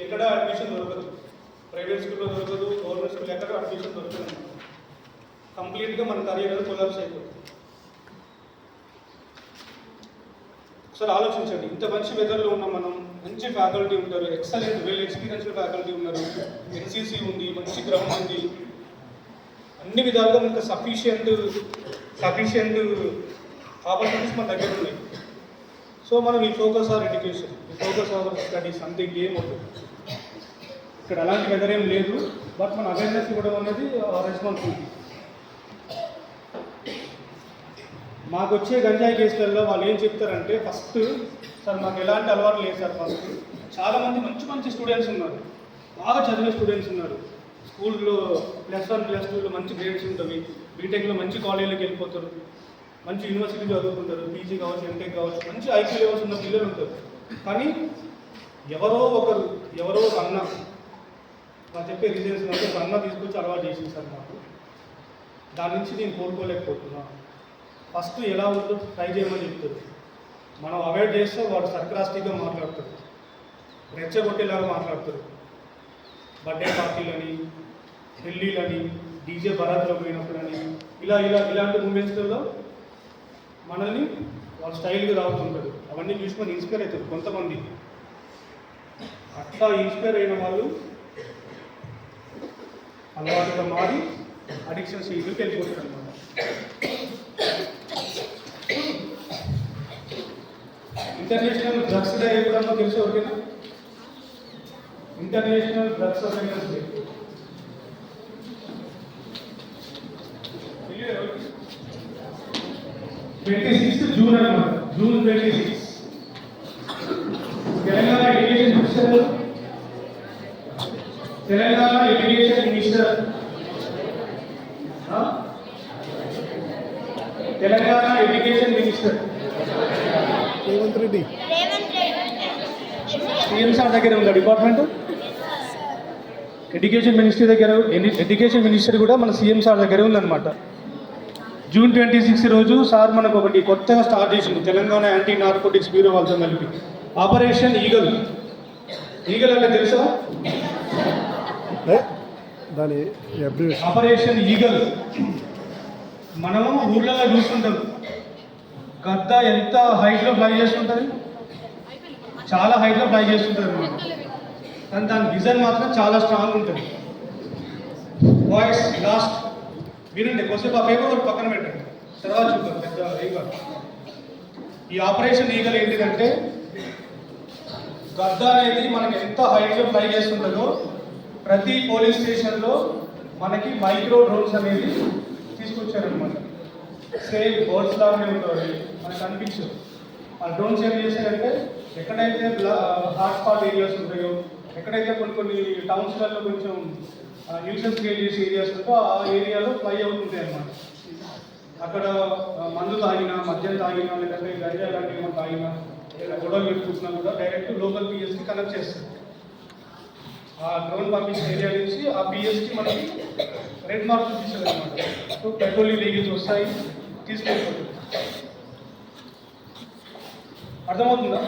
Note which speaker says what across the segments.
Speaker 1: ఎక్కడ అడ్మిషన్ దొరకదు, ప్రైవేట్ స్కూల్లో దొరకదు, గవర్నమెంట్ స్కూల్ ఎక్కడ అడ్మిషన్ దొరకదు. కంప్లీట్గా మన కరియర్ కొలాప్స్ అయిపోతుంది. ఒకసారి ఆలోచించండి, ఇంత మంచి వెదర్లో ఉన్న మనం, మంచి ఫ్యాకల్టీ ఉంటారు, ఎక్సలెంట్ వెల్ ఎక్స్పీరియన్స్డ్ ఫ్యాకల్టీ ఉన్నారు, ఎన్సీసీ ఉంది, మంచి గ్రౌండ్ ఉంది, అన్ని విధాలుగా మనకు సఫిషియంట్ ఆపర్చునిటీస్ మన దగ్గర ఉన్నాయి. సో మనం ఈ ఫోకస్ ఆర్ ఎడ్యుకేషన్, ఈ ఫోకస్ ఆర్ స్టడీస్ అంతే, ఏం అవుతుంది. ఇక్కడ అలాంటి వెదర్ ఏం లేదు, బట్ మన అవేర్నెస్ ఇవ్వడం అనేది రెస్పాన్సిబిలిటీ. మాకు వచ్చే గంజాయి కేసులలో వాళ్ళు ఏం చెప్తారంటే, ఫస్ట్ సార్ మాకు ఎలాంటి అలవాటు లేదు సార్. ఫస్ట్ చాలామంది మంచి మంచి స్టూడెంట్స్ ఉన్నారు, బాగా చదివే స్టూడెంట్స్ ఉన్నారు, స్కూల్లో +1 +2లో మంచి గ్రేడ్స్ ఉంటుంది, బీటెక్లో మంచి కాలేజీలోకి వెళ్ళిపోతారు, మంచి యూనివర్సిటీ చదువుకుంటారు, పీజీ కావచ్చు, ఎంటెక్ కావచ్చు, మంచి ఐక్యూ లెవెల్స్ ఉన్న పిల్లలు ఉంటారు. కానీ ఎవరో ఒక అన్న వాళ్ళు చెప్పే రీజన్స్ అంటే, ఒక అన్న తీసుకొచ్చి అలవాటు చేసింది సార్ మాకు, దాని నుంచి నేను కోరుకోలేకపోతున్నా. ఫస్ట్ ఎలా ఉందో ట్రై చేయమని చెప్తారు, మనం అవాయిడ్ చేస్తే వాడు సర్కరాస్టిక్గా మాట్లాడతారు, రెచ్చగొట్టేలాగా మాట్లాడతారు. బర్త్డే పార్టీలని, పెళ్ళిళ్ళని, డీజే బరాత్లో పోయినప్పుడని, ఇలాంటి మూమెంట్స్లో మనల్ని వాళ్ళు స్టైల్గా రావుతుంటారు. అవన్నీ చూసుకొని ఇన్స్పైర్ అవుతారు కొంతమంది. అట్లా ఇన్స్పైర్ అయిన వాళ్ళు అలవాటుగా మారి అడిక్షన్స్ ఇదికి వెళ్ళిపోతారు అన్నమాట. ఇంటర్నేషనల్ డ్రగ్స్ డే ఎప్పుడన్నా తెలుసు ఎవరికైనా? International drugs awareness day 26 June అన్నమాట. June 26 Telangana education minister
Speaker 2: Revanth Reddy
Speaker 1: CM sir దగ్గర ఉందా డిపార్ట్మెంట్? ఎడ్యుకేషన్ మినిస్టర్ కూడా మన సీఎం సార్ దగ్గరే ఉందన్నమాట. జూన్ 26 రోజు సార్ మనకు ఒకటి కొత్తగా స్టార్ట్ చేసింది, తెలంగాణ యాంటీ నార్కోటిక్స్ బ్యూరో వాళ్ళతో కలిపి ఆపరేషన్ ఈగల్. ఈగల్ అంటే తెలుసా?
Speaker 2: దాని
Speaker 1: ఆపరేషన్ ఈగల్. మనం ఊర్లలో చూస్తుంటాం, గద్ద ఎంత హైట్లో ఫ్లై చేస్తుంటుంది, చాలా హైట్లో ఫ్లై చేస్తుంటుంది అనమాట. కానీ దాని విజన్ మాత్రం చాలా స్ట్రాంగ్ ఉంటుంది. వాయిస్ లాస్ట్ వినండి, కొద్దిసేపు ఆ పేపర్ ఒకటి పక్కన పెట్టండి, తర్వాత చూద్దాం. పెద్ద ఈగల్, ఈ ఆపరేషన్ ఈగల్ ఏంటిదంటే, గద్ద అనేది మనకి ఎంత హైట్లో ఫ్లై చేస్తుంటుందో ప్రతి పోలీస్ స్టేషన్లో మనకి మైక్రో డ్రోన్స్ అనేది తీసుకొచ్చారనమాట. సేమ్ బర్డ్స్ లాగానే ఉంటుంది, మనకు అనిపించదు. ఆ డ్రోన్స్ ఏం చేశారంటే, ఎక్కడైతే హాట్స్పాట్ ఏరియాస్ ఉంటాయో, ఎక్కడైతే కొన్ని టౌన్స్లలో కొంచెం న్యూసెన్స్ క్రియేట్ చేసే ఏరియాస్ ఉంటో ఆ ఏరియాలో ఫ్లై అవుతుంటాయి అన్నమాట. అక్కడ మందు తాగినా, మద్యం తాగినా, లేదంటే గంజా లాంటివి ఏమైనా తాగినా, లేదా గొడవలు పెట్టుకుంటున్నా కూడా డైరెక్ట్ లోకల్ పిఎస్కి కనెక్ట్ చేస్తారు. ఆ డ్రోన్ పంపించిన ఏరియా నుంచి ఆ పిఎస్కి మనకి రెడ్ మార్క్ చూపిస్తుంది అనమాట. సో పెట్రోలింగ్ లీకేజ్ వస్తాయి, తీసుకెళ్ళిపోతుంది. అర్థమవుతుందా?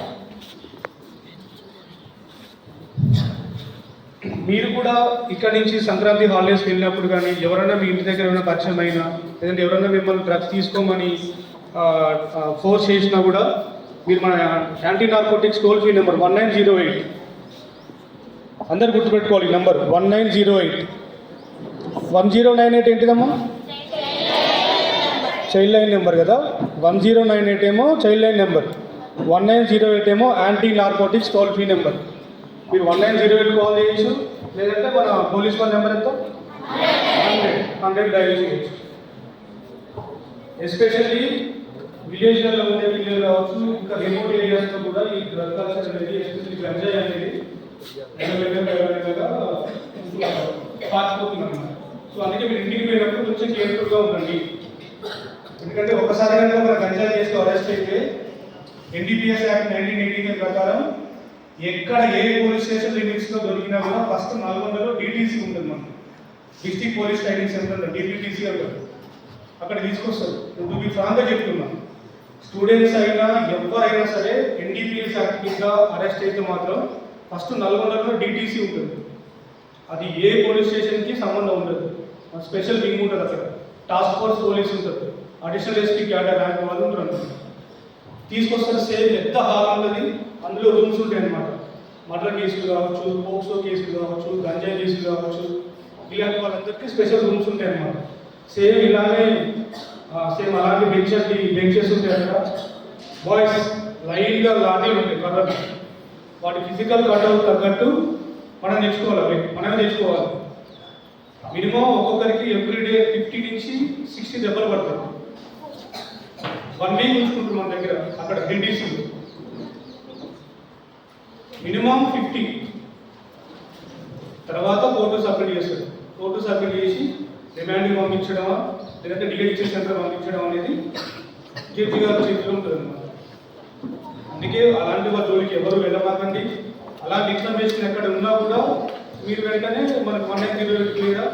Speaker 1: మీరు కూడా ఇక్కడ నుంచి సంక్రాంతి హాలిడేస్ వెళ్ళినప్పుడు కానీ, ఎవరైనా మీ ఇంటి దగ్గర ఏమైనా పరిచయం అయినా, లేదంటే ఎవరైనా మిమ్మల్ని డ్రగ్స్ తీసుకోమని ఫోర్స్ చేసినా కూడా మీరు మన anti narcotics toll free number 1908, అందరు గుర్తుపెట్టుకోవాలి నెంబర్ 1908. 1098 ఏంటిదమ్మా? చైల్డ్ లైన్ నెంబర్ కదా. 1098 ఏమో చైల్డ్ లైన్ నెంబర్, 1908 ఏమో anti narcotics toll free number. మీరు 1908 కాల్ చేయొచ్చు, లేదంటే మన పోలీస్ వాళ్ళ నెంబర్ ఎంత 100 డైల్ చేయొచ్చు. ఎస్పెషల్లీ విలేజ్లలో ఉండే పిల్లలు కావచ్చు, ఇంకా రిమోట్ ఏరియాస్లో కూడా ఈ డ్రగ్ కల్చర్ అనేది, ఎస్పెషల్లీ గంజాయి అనేది పాచిపోతుంది అన్నమాట. సో అందుకే మీరు ఇంటికి పోయినప్పుడు కొంచెం కేర్ఫుల్గా ఉండండి. ఎందుకంటే ఒకసారి కనుక మన గంజాయి చేసి అరెస్ట్ అయితే NDPS యాక్ట్ 1985 ప్రకారం ఎక్కడ ఏ పోలీస్ స్టేషన్ లిమిట్స్లో దొరికినా కూడా ఫస్ట్ నల్గొండలో DTC ఉంటుంది, మనకు district police training centre DPTC అంటారు. అక్కడ తీసుకొస్తారు. నువ్వు మీ ఫ్రాంక్గా చెప్తున్నా, స్టూడెంట్స్ అయినా ఎవరైనా సరే NDPS యాక్ట్ కింద అరెస్ట్ అయితే మాత్రం ఫస్ట్ నల్గొండలో డిటీసీ ఉంటుంది, అది ఏ పోలీస్ స్టేషన్కి సంబంధం ఉండదు, స్పెషల్ వింగ్ ఉంటుంది అక్కడ, టాస్క్ ఫోర్స్ పోలీస్ ఉంటుంది, అడిషనల్ ఎస్పీ క్యాడర్ ర్యాంక్ వాళ్ళు ఉంటారు అనుకుంటారు. తీసుకొస్తారు, సేమ్ పెద్ద హాల్ ఉంటుంది, అందులో రూమ్స్ ఉంటాయి అన్నమాట. మర్డర్ కేసులు కావచ్చు, పోక్సో కేసులు కావచ్చు, గంజాయి కేసులు కావచ్చు, ఇలాంటి వాళ్ళందరికీ స్పెషల్ రూమ్స్ ఉంటాయి అన్నమాట. సేమ్ ఇలానే సేమ్ అలాంటి బెంచెస్ ఉంటాయి అక్కడ. బాయ్స్ లైన్గా లాఠీలు ఉంటాయి కర్రలు, వాటి ఫిజికల్ కట్అవుట్ తగ్గట్టు మనం తెచ్చుకోవాలి, మనమే తెచ్చుకోవాలి. మినిమం ఒక్కొక్కరికి ఎవ్రీడే 50 నుంచి 60 దెబ్బలు పడతారు. 1 వీక్ ఉంచుకుంటారు మన దగ్గర అక్కడ డిటీసీ. మినిమం 50 తర్వాత కోర్టు సబ్మిట్ చేస్తారు. కోర్టు సబ్మిట్ చేసి రిమాండ్కి పంపించడమా లేదంటే డిఎడిక్షన్ సెంటర్ పంపించడం అనేది జడ్జి గారి చేతిలో ఉంటుంది అన్నమాట. అందుకే అలాంటి వాళ్ళ జోలికి ఎవరు వెళ్ళమాకండి. అలాంటి ఇన్ఫర్మేషన్ ఎక్కడ ఉన్నా కూడా మీరు వెంటనే మనకు 190 లేదా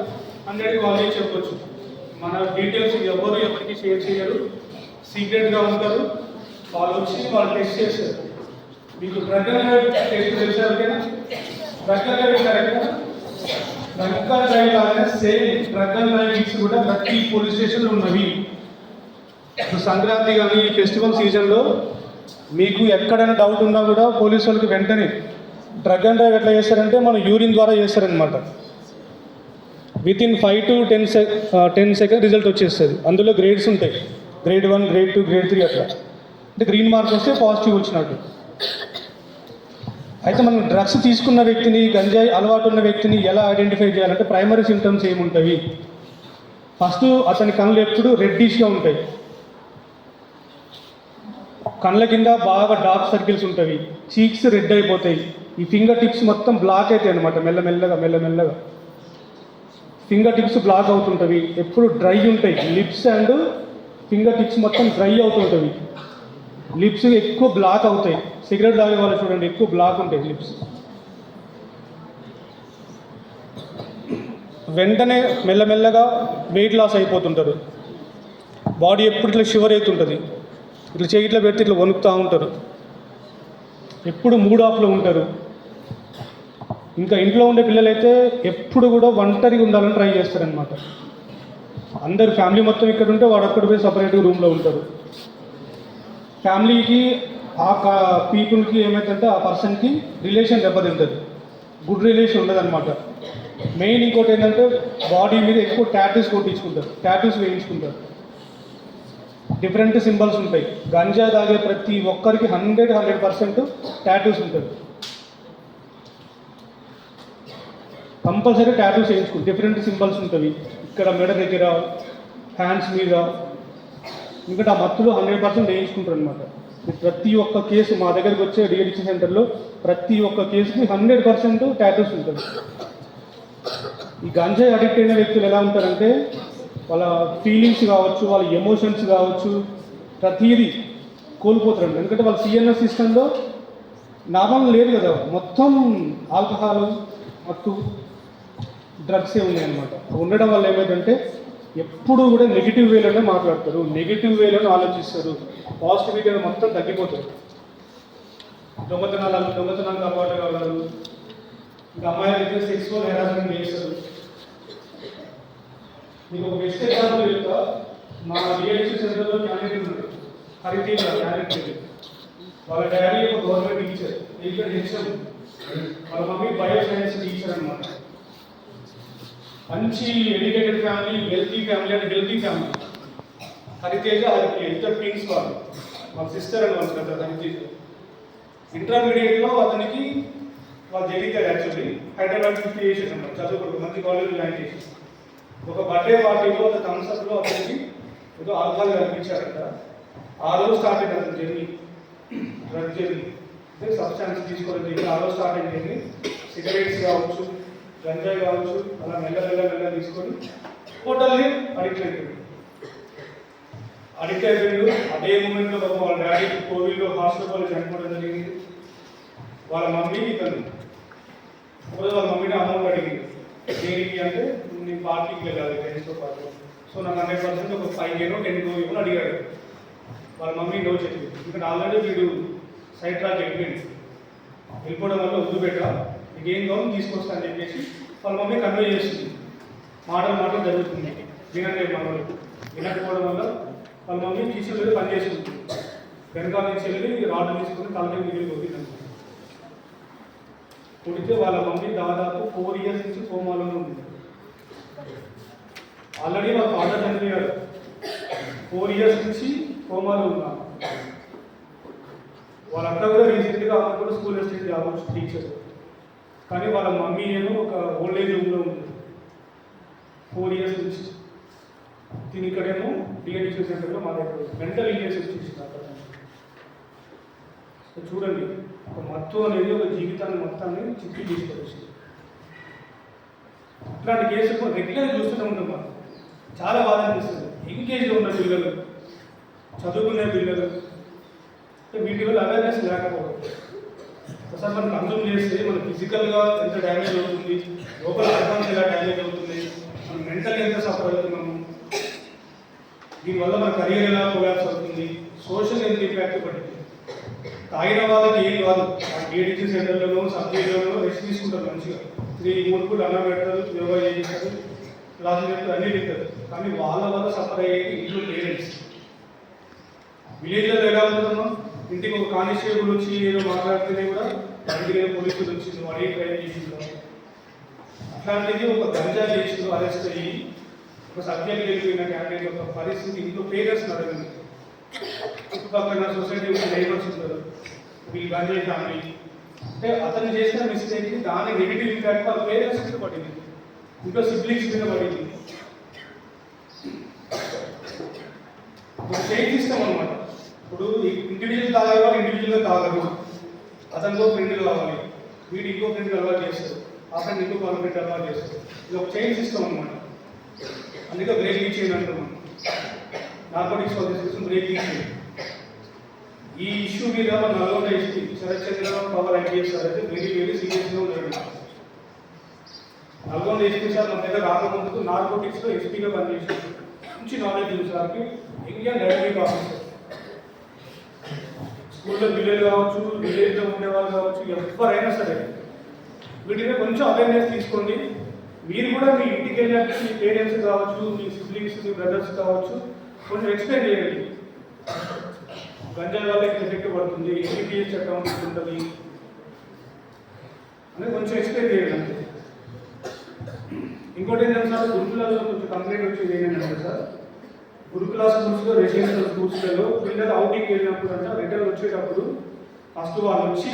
Speaker 1: 100కి వాళ్ళే చెప్పొచ్చు. మన డీటెయిల్స్ ఎవరు ఎవరికి షేర్ చేయరు, సీక్రెట్గా ఉంటారు. వాళ్ళు వచ్చి వాళ్ళు టెస్ట్ చేస్తారు. మీకు డ్రగ్ అండ్ టెస్ట్ చేశారు కదా, డ్రగ్ అండ్ కరెక్ట్గా డ్రగ్ అండ్ డ్రైవ్ లాగానే same drug and drive kits కూడా ప్రతి పోలీస్ స్టేషన్లో ఉన్నవి. సంక్రాంతి కానీ ఫెస్టివల్ సీజన్లో మీకు ఎక్కడైనా డౌట్ ఉన్నా కూడా పోలీసు వాళ్ళకి వెంటనే డ్రగ్ అండ్ డ్రైవ్ ఎట్లా చేస్తారంటే మన యూరిన్ ద్వారా చేస్తారనమాట. వితిన్ 5 to 10 సెకండ్ రిజల్ట్ వచ్చేస్తుంది. అందులో గ్రేడ్స్ ఉంటాయి, గ్రేడ్ 1, గ్రేడ్ 2, గ్రేడ్ 3 అట్లా. అంటే గ్రీన్ మార్క్ వస్తే పాజిటివ్ వచ్చినట్టు. అయితే మనం డ్రగ్స్ తీసుకున్న వ్యక్తిని, గంజాయి అలవాటు ఉన్న వ్యక్తిని ఎలా ఐడెంటిఫై చేయాలంటే ప్రైమరీ సిమ్టమ్స్ ఏముంటాయి? ఫస్ట్ అతని కళ్ళు ఎప్పుడు రెడ్డిష్గా ఉంటాయి, కళ్ళ కింద బాగా డార్క్ సర్కిల్స్ ఉంటాయి, చీక్స్ రెడ్ అయిపోతాయి, ఈ ఫింగర్ టిప్స్ మొత్తం బ్లాక్ అవుతాయి అనమాట. మెల్లమెల్లగా ఫింగర్ టిప్స్ బ్లాక్ అవుతుంటవి. ఎప్పుడు డ్రై ఉంటాయి, లిప్స్ అండ్ ఫింగర్ టిప్స్ మొత్తం డ్రై అవుతుంటవి. లిప్స్ ఎక్కువ బ్లాక్ అవుతాయి. సిగరెట్ తాగే వాళ్ళు చూడండి, ఎక్కువ బ్లాక్ ఉంటాయి లిప్స్. వెంటనే మెల్లమెల్లగా వెయిట్ లాస్ అయిపోతుంటారు. బాడీ ఎప్పుడు ఇట్లా షివర్ అవుతుంటుంది, ఇట్లా చేయి ఇట్లా పెడితే ఇట్లా వణుకుతూ ఉంటారు. ఎప్పుడు మూడ్ ఆఫ్లో ఉంటారు. ఇంకా ఇంట్లో ఉండే పిల్లలైతే ఎప్పుడు కూడా ఒంటరిగా ఉండాలని ట్రై చేస్తారనమాట. అందరు ఫ్యామిలీ మొత్తం ఇక్కడ ఉంటే వాడు అక్కడ పోయి సపరేట్గా రూమ్లో ఉంటారు. ఫ్యామిలీకి ఆ పీపుల్కి ఏమైందంటే ఆ పర్సన్కి రిలేషన్ దెబ్బతింటుంది, గుడ్ రిలేషన్ ఉండదన్నమాట. మెయిన్ ఇంకోటి ఏంటంటే బాడీ మీద ఎక్కువ టాటూస్ కొట్టించుకుంటారు, టాటూస్ వేయించుకుంటారు. డిఫరెంట్ సింబల్స్ ఉంటాయి. గంజా తాగే ప్రతి ఒక్కరికి 100% టాటూస్ ఉంటుంది. కంపల్సరీ టాటూస్ వేయించుకుంటారు. డిఫరెంట్ సింబల్స్ ఉంటుంది ఇక్కడ మెడ దగ్గర, హ్యాండ్స్ మీద. ఇంకా ఆ మత్తులో 100% వేయించుకుంటారు అనమాట. ప్రతి ఒక్క కేసు మా దగ్గరికి వచ్చే డిఎడిక్షన్ సెంటర్లో ప్రతి ఒక్క కేసుకి 100% టాటూస్ ఉంటుంది. ఈ గంజాయి అడిక్ట్ అయిన వ్యక్తులు ఎలా ఉంటారంటే వాళ్ళ ఫీలింగ్స్ కావచ్చు, వాళ్ళ ఎమోషన్స్ కావచ్చు, ప్రతిదీ కోల్పోతారండి. ఎందుకంటే వాళ్ళ సిఎన్ఎస్ సిస్టంలో నార్మల్ లేదు కదా, మొత్తం ఆల్కహాల్, మత్తు, డ్రగ్సే ఉన్నాయన్నమాట. ఉండడం వల్ల ఏమైందంటే ఎప్పుడు కూడా నెగిటివ్ వేలోనే మాట్లాడతారు, నెగిటివ్ వేలోనే ఆలోచిస్తారు, పాజిటివిటీ అనేది మొత్తం తగ్గిపోతారు. దొంగతనానికి అలవాటు కావాలి. ఇంకా అమ్మాయిలు అయితే సెక్సువల్ హెరాస్మెంట్ చేస్తారు. మీకు ఒక బెస్ట్ ఎగ్జాంపుల్ చెప్తా. మా డిఎడిక్షన్ సెంటర్లో క్యాండిడేట్ ఉన్నాడు, హరితేజ క్యాండిడేట్. వాళ్ళ డాడీ ఒక గవర్నమెంట్ టీచర్, ఇక్కడ హెచ్ఎం. వాళ్ళ మమ్మీ బయో సైన్స్ టీచర్ అనమాట. మంచి educated family, wealthy family and healthy family. Hariteja, Haripriya ఇద్దరు ట్విన్స్ వాళ్ళు, వాళ్ళ సిస్టర్ అని వాళ్ళు కదా హరితేజ. ఇంటర్మీడియట్లో అతనికి వాళ్ళు జగితారు, యాక్చువల్లీ హైదరాబాద్ షిఫ్ట్ చేసేది అన్నమాట. చదువుకోవడం మంచి కాలేజీలో జాయిన్ చేసి ఒక బర్త్డే పార్టీలో ఒక థమ్స్అప్లో అతనికి ఏదో ఆల్కహాల్ కనిపించారంట. ఆ రోజు స్టార్ట్ అయింది అతని జర్నీ, డ్రగ్ జర్నీ. అంటే సబ్స్టాన్స్ తీసుకోవడం జరిగింది. ఆ రోజు స్టార్ట్ అయింది. సిగరెట్స్ కావచ్చు, గంజాయి కావచ్చు, అలా మెల్ల తీసుకొని టోటల్లీ అడిక్ట్ అయిపోయింది. అదే మూమెంట్లో వాళ్ళ డాడీ కోవిడ్లో హాస్పిటల్లో చనిపోవడం జరిగింది. వాళ్ళ మమ్మీ ఇతను వాళ్ళ మమ్మీని అమౌంట్ అడిగింది. దేనికి అంటే నేను పార్టీకి వెళ్ళాలి ఫ్రెండ్స్తో పాటు, సో నాకు 100% ఒక 5,000 10,000 ఇవ్వని అడిగాడు. వాళ్ళ మమ్మీ నో చెప్పింది. ఎందుకంటే ఆల్రెడీ వీడు సైడ్ ట్రాక్ అయిపోయింది. వెళ్ళిపోవడం వల్ల వదిలిపెట్ట నీకు ఏం కావాలి తీసుకొస్తా అని చెప్పేసి వాళ్ళ మమ్మీ కన్వే చేస్తుంది. మాటలు జరుగుతుంది. వినండి మనలు వినకపోవడం వల్ల వాళ్ళ మమ్మీ టీచర్ మీద పని చేసుకుంటుంది. వెనకాల నుంచి వెళ్ళి రాడ్డు తీసుకుని తలపై మిగిలి కొట్టింది. కొడితే వాళ్ళ మమ్మీ దాదాపు 4 years నుంచి కోమాలోనే ఉంది. ఆల్రెడీ వాళ్ళ ఫాదర్ చనిపోయాడు. 4 years నుంచి కోమాలో ఉన్నారు. వాళ్ళ అక్క కూడా రీసెంట్గా ఆమె కూడా స్కూల్ అసిస్టెంట్ జాబ్ వచ్చింది టీచర్. కానీ వాళ్ళ మమ్మీ ఏమో ఒక ఓల్డ్ ఏజ్ రూమ్లో ఉంది 4 years నుంచి. దీని ఇక్కడేమో డిఎడిషన్ సెంటర్లో మా దగ్గర మెంటల్ ఇల్నెస్ ఇచ్చేసింది అక్కడ. చూడండి, ఒక మత్తు అనేది ఒక జీవితాన్ని మొత్తాన్ని చిక్కి తీసుకొచ్చింది. ఇట్లాంటి కేసులు రెగ్యులర్గా చూస్తూనే ఉంటాం. మనం చాలా బాధ అనిపిస్తుంది. ఎంగేజ్లో ఉన్న పిల్లలు, చదువుకునే పిల్లలు, వీటి వల్ల అవేర్నెస్ లేకపోవడం. ఒకసారి మనం కన్సూమ్ చేస్తే మన ఫిజికల్గా ఎంత డ్యామేజ్ అవుతుంది, లోపల ఆర్గాన్స్ ఎలా డ్యామేజ్ అవుతుంది, మనం మెంటల్గా ఎంత సఫర్ అవుతున్నాము, దీనివల్ల మన కెరీర్ ఎలా కొలాప్స్ అవుతుంది, సోషల్ ఎంత ఇంపాక్ట్ పడుతుంది. తాగిన వాళ్ళకి ఏం కాదు, ఆ డిఎడిషన్ సెంటర్లోనూ సబ్జెక్టులోనూ రెస్ట్ తీసుకుంటారు మంచిగా. 3 పూట అన్నం పెడతారు, యోగా చేస్తారు, క్లాసులు చెప్తారు, అన్నీ చెప్తారు. కానీ వాళ్ళ వల్ల సఫర్ అయ్యేది ఇంట్లో పేరెంట్స్. విలేజ్లో ఎలా ఉంటుందమ్మా, ఇంటికి ఒక కానిస్టేబుల్ వచ్చి ఏదో మాట్లాడితేనే కూడా ఇంటికి ఏదో పోలీసులు వచ్చింది, వాడే ట్రైన్ చేసిందో. అట్లాంటిది ఒక గంజా కేసులో అరెస్ట్ అయ్యి ఒక సబ్జెక్ట్ వెళ్ళిపోయిన క్యాండిడేట్ ఒక పరిస్థితి ఇంట్లో పేరెంట్స్ నడగండి. చుట్టుపక్కల సొసైటీ నైబర్స్ ఉంటారు, వీళ్ళు గంజాయి ఫ్యామిలీ. అంటే అతను చేసిన మిస్టేక్కి దాని నెగిటివ్ ఇంపాక్ట్ వాళ్ళ పేరెంట్స్ మీద పడింది, ఇంట్లో సిబ్లింగ్స్ మీద పడింది. ఒక చైన్ సిస్టమ్ అనమాట. ఇప్పుడు ఇండివిజువల్ తాగే వాళ్ళు ఇండివిజువల్గా తాగరు, అతనికో ఫ్రెండ్ కావాలి, వీడు ఇంకో ఫ్రెండ్ అలవాటు చేస్తారు, అతను ఇంకో వాళ్ళ ఫ్రెండ్ అలవాటు చేస్తారు. ఇది ఒక చైన్ సిస్టమ్ అనమాట. అందుకే బ్రేకింగ్ చైన్ అంటున్నాం. Narcotics system breaking chain. ఈ ఇష్యూ మీద మన నల్గొండ ఎస్పీ శరత్ చంద్ర పవర్ ఐపీఎస్ సార్ అయితే వెరీ సీరియస్గా ఉన్నారు. నల్గొండ ఎస్పీ సార్ మన దగ్గర రాకముందుకు నార్కోటిక్స్లో ఎస్పీగా పనిచేశారు. మంచి నాలెడ్జ్ ఉంది సార్కి. Indian directive officer. స్కూల్లో పిల్లలు కావచ్చు, విలేజ్లో ఉండేవాళ్ళు కావచ్చు, ఎవరైనా సరే వీటిని కొంచెం అవేర్నెస్ తీసుకోండి. మీరు కూడా మీ ఇంటికి వెళ్ళినట్టు మీ పేరెంట్స్ కావచ్చు, మీ సిబ్లింగ్స్, మీ బ్రదర్స్ కావచ్చు, కొంచెం ఎక్స్ప్లెయిన్ చేయండి. గంజాయి వల్ల ఎఫెక్ట్ పడుతుంది, ఎన్టీపీఎస్ చట్టం ఉంటుంది అనేది కొంచెం ఎక్స్ప్లెయిన్ చేయండి అంతే. ఇంకోటి ఏంటంటే సార్, గురుకులాల్లో కొంచెం కంప్లైంట్ వచ్చేది ఏంటంటే సార్, గురుకుల స్కూల్స్లో, రెసిడెన్షియల్ స్కూల్స్లలో పిల్లలు అవుటింగ్ వెళ్ళినప్పుడు అంటే రిటర్న్ వచ్చేటప్పుడు ఫస్ట్ వాళ్ళు వచ్చి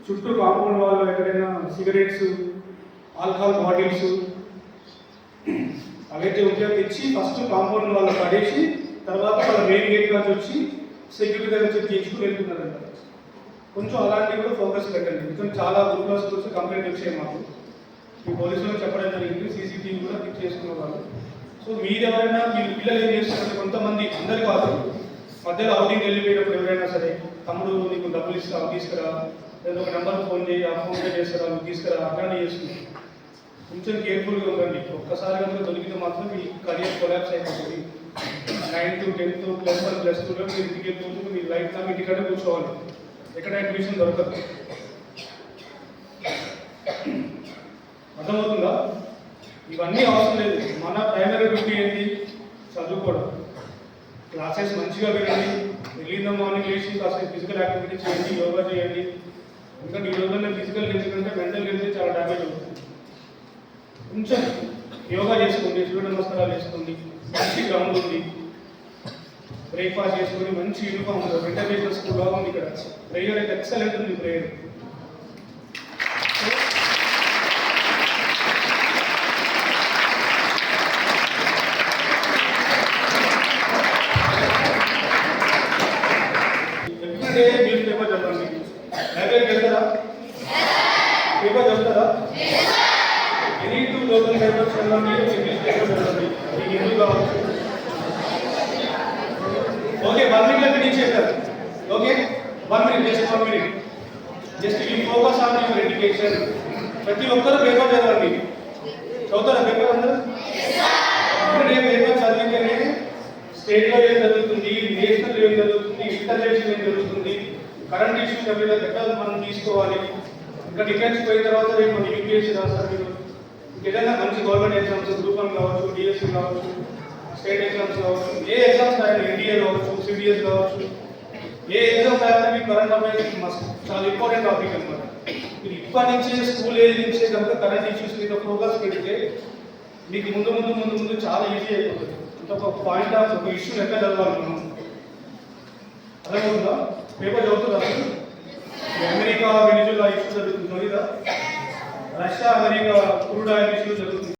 Speaker 1: చుట్టూ కాంపౌండ్ వాళ్ళు ఎక్కడైనా సిగరెట్స్, ఆల్కహాల్ బాటిల్స్ అవైతే ఉపయోగించి ఫస్ట్ కాంపౌండ్ వాళ్ళు పడేసి తర్వాత వాళ్ళ మెయిన్ గేట్ నుంచి వచ్చి సెక్యూరిటీ దగ్గర చెక్ చేసుకుని వెళ్తున్నారంట. కొంచెం అలాంటివి కూడా ఫోకస్ పెట్టండి. ఎందుకంటే చాలా గురుకుల స్కూల్స్ కంప్లైంట్ వచ్చాయి మాకు. మీ పోలీసులకు చెప్పడం జరిగింది, సీసీటీవీ కూడా పిక్ చేసుకునే వాళ్ళు. సో మీరు ఎవరైనా మీ పిల్లలు ఏం చేస్తారంటే కొంతమంది, అందరు కాదు, మధ్యలో అవుటింగ్ వెళ్ళిపోయినప్పుడు ఎవరైనా సరే, తమ్ముడు నీకు డబ్బులు ఇస్తావు తీసుకురా, లేదా ఒక నెంబర్ ఫోన్ చేయి, ఆ ఫోన్ పే చేస్తారా నువ్వు తీసుకురా, అట్లాంటివి చేస్తుంది. కొంచెం కేర్ఫుల్గా ఉండండి. ఒక్కసారి కనుక దొరికితే మాత్రం మీ కరియర్ కొలాప్స్ అయిపోతుంది. 9th, 10th, +1, +2లో మీరు ఇంటికి వెళ్ళిపోతుంది. మీ లైఫ్ టైం ఇంటికంటే కూర్చోవాలి, ఎక్కడ అడ్మిషన్ దొరకదు. అర్థమవుతుందా? ఇవన్నీ అవసరం లేదు. మన ప్రైమరీ డ్యూటీ ఏంటి? చదువుకోవడం. క్లాసెస్ మంచిగా వినండి, వెళ్ళిన మార్నింగ్ లేచి కాసేపు ఫిజికల్ యాక్టివిటీ చేయండి, యోగా చేయండి. ఎందుకంటే ఈ రోజుల్లో ఫిజికల్ హెల్త్ కంటే మెంటల్ హెల్త్ చాలా డ్యామేజ్ అవుతుంది. కొంచెం యోగా చేసుకోండి, సూర్య నమస్కారాలు చేసుకోండి, మంచి గ్రౌండ్ ఉంది, బ్రేక్ఫాస్ట్ చేసుకొని మంచి యూనిఫామ్ ఉంటుంది. ఇంటర్నేషనల్ స్కూల్ బాగుంది ఇక్కడ. ప్రేయర్ అయితే ఎక్సలెంట్ ఉంది ప్రేయర్. ఎవ్రీడే న్యూస్ పేపర్ చదవండి. లైబ్రరీకి వెళ్తారా? పేపర్ చదువుతారా? ఎనీ 2 లోకల్ పేపర్స్ చదవండి, ఇంగ్లీష్ పేపర్ చదవండి. మీకు ఎందుకు కావచ్చు? ఓకే, 1 minute ఫినిష్ చేస్తారు. Okay, 1 minute, just 1 minute. Just you focus on your education. ప్రతి ఒక్కరు పేపర్ చదవండి. చదువుతారా పేపర్ అందరూ? ఎవ్రీడే పేపర్ చదివితేనే స్టేట్లో ఏం జరుగుతుంది, నేషనల్ ఏం జరుగుతుంది, ఇంటర్నేషనల్ ఏం జరుగుతుంది, కరెంట్ ఇష్యూస్ ఎట్లా మనం తీసుకోవాలి, ఇంకా డిఫెన్స్ పోయిన తర్వాత రేపు యూపీఎస్సీ రాస్తారు మీరు. ఏదైనా మంచి గవర్నమెంట్ ఎగ్జామ్స్ గ్రూప్ 1 కావచ్చు, డిఎస్సీ కావచ్చు, స్టేట్ ఎగ్జామ్స్ కావచ్చు, ఏ ఎగ్జామ్స్ రాయాలి, ఎన్డీఏ కావచ్చు, సిడిఎస్ కావచ్చు, ఏ ఎగ్జామ్ రాయాలి మీకు కరెంట్ అఫైర్స్ మస్ట్ చాలా ఇంపార్టెంట్ టాపిక్ అనమాట. మీరు ఇప్పటి నుంచే స్కూల్ ఏజ్ నుంచే కనుక కరెంట్ ఇష్యూస్ మీద ఫోకస్ పెడితే మీకు ముందు ముందు ముందు ముందు చాలా ఈజీ అయిపోతుంది. అంటే ఒక పాయింట్ ఆఫ్ ఒక ఇష్యూని ఎట్లా చదవాలి మనం అర్థమవుతుందా? పేపర్ చదువుతుందా? అమెరికా వెనిజులా ఇష్యూ జరుగుతుంది, Russia America crude oil issue జరుగుతుంది.